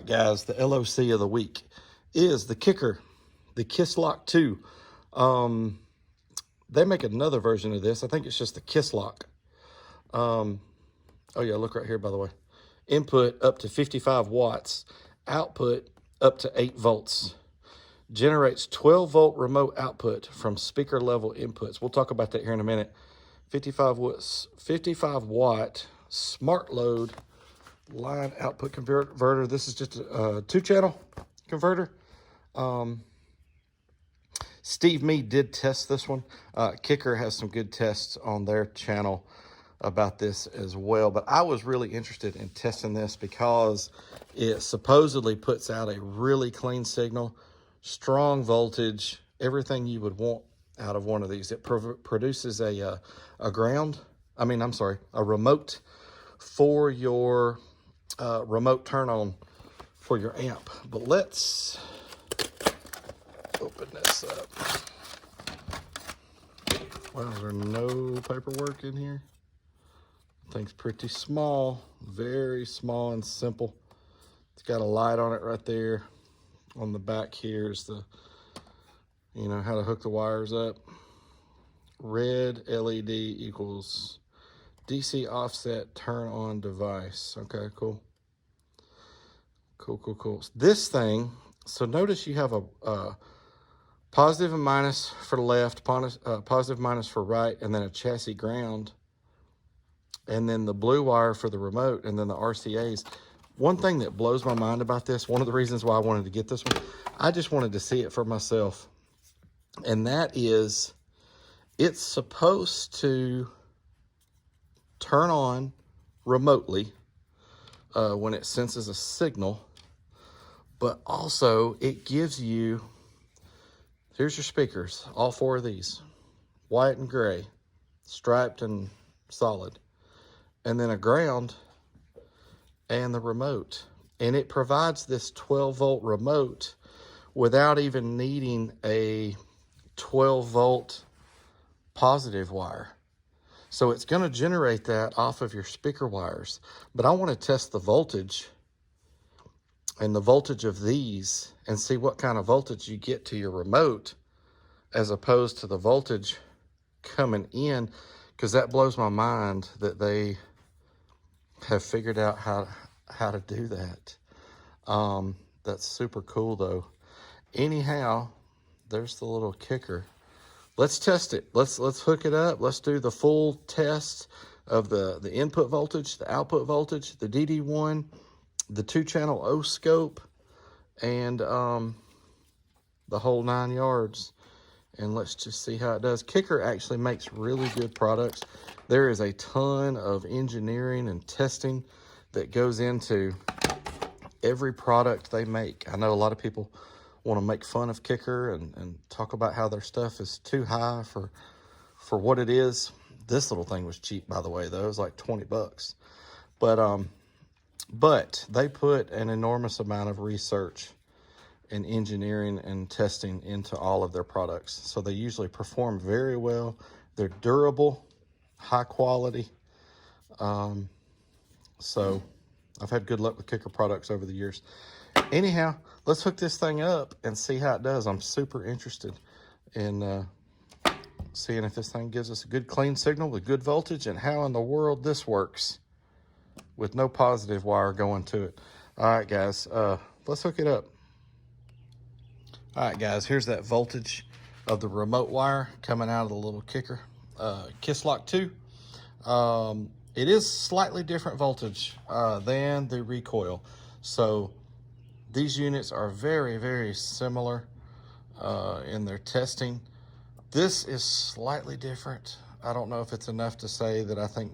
guys, the LOC of the week is the Kicker, the KISLOC2. They make another version of this. I think it's just the KISLOC. Oh yeah, look right here, by the way. Input up to 55 watts, output up to 8 volts. Generates 12 volt remote output from speaker level inputs. We'll talk about that here in a minute. 55 watt smart load line output converter. This is just a 2-channel converter. Steve Mead did test this one. Kicker has some good tests on their channel about this as well, but I was really interested in testing this because it supposedly puts out a really clean signal, strong voltage, everything you would want out of one of these. It produces a remote for your remote turn on for your amp. But let's open this up. Wow, is there no paperwork in here? Thing's pretty small, very small and simple. It's got a light on it right there. On the back here is the, how to hook the wires up. Red LED equals DC offset turn on device. Okay, cool. Cool. This thing, so notice you have a positive and minus for the left, positive minus for right, and then a chassis ground, and then the blue wire for the remote, and then the RCAs. One thing that blows my mind about this, one of the reasons why I wanted to get this one, I just wanted to see it for myself, and that is it's supposed to turn on remotely when it senses a signal, but also it gives you, here's your speakers, all 4 of these, white and gray, striped and solid, and then a ground and the remote. And it provides this 12 volt remote without even needing a 12 volt positive wire. So it's going to generate that off of your speaker wires. But I want to test the voltage and the voltage of these and see what kind of voltage you get to your remote as opposed to the voltage coming in, because that blows my mind that they have figured out how to do that. That's super cool though. Anyhow, there's the little Kicker. Let's test it. Let's hook it up. Let's do the full test of the input voltage, the output voltage, the DD1, the 2-channel O scope, and the whole 9 yards. And let's just see how it does. Kicker actually makes really good products. There is a ton of engineering and testing that goes into every product they make. I know a lot of people want to make fun of Kicker and talk about how their stuff is too high for what it is. This little thing was cheap, by the way, though. It was like 20 bucks. But they put an enormous amount of research and engineering and testing into all of their products. So they usually perform very well. They're durable, high quality. So I've had good luck with Kicker products over the years. Anyhow, let's hook this thing up and see how it does. I'm super interested in seeing if this thing gives us a good clean signal with good voltage and how in the world this works with no positive wire going to it. All right, guys, let's hook it up. All right, guys, here's that voltage of the remote wire coming out of the little Kicker KISLOC2. It is slightly different voltage than the recoil. So these units are very, very similar in their testing. This is slightly different. I don't know if it's enough to say that I think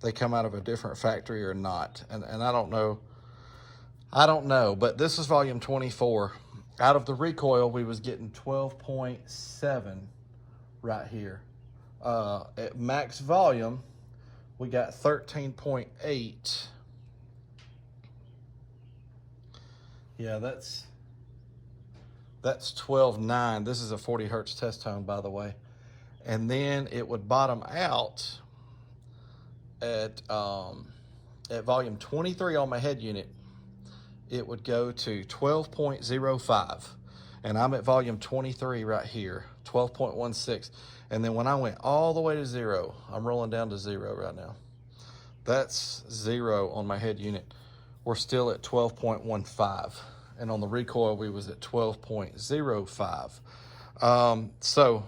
they come out of a different factory or not. And I don't know. But this is volume 24. Out of the recoil, we was getting 12.7 right here. At max volume, we got 13.8. Yeah, that's 12.9. This is a 40 hertz test tone, by the way. And then it would bottom out at volume 23 on my head unit it would go to 12.05. And I'm at volume 23 right here, 12.16. And then when I went all the way to 0, I'm rolling down to 0 right now. That's 0 on my head unit. We're still at 12.15. And on the recoil, we was at 12.05. So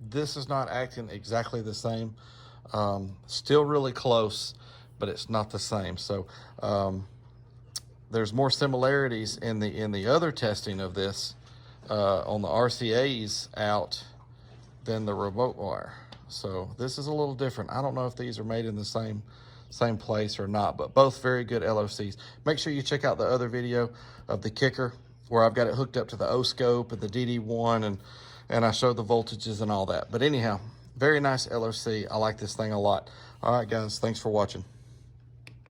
this is not acting exactly the same. Still really close, but it's not the same. So there's more similarities in the other testing of this on the RCAs out than the remote wire. So this is a little different. I don't know if these are made in the same place or not, but both very good LOCs. Make sure you check out the other video of the Kicker where I've got it hooked up to the O-scope and the DD1 and I showed the voltages and all that. But anyhow, very nice LOC. I like this thing a lot. All right, guys, thanks for watching.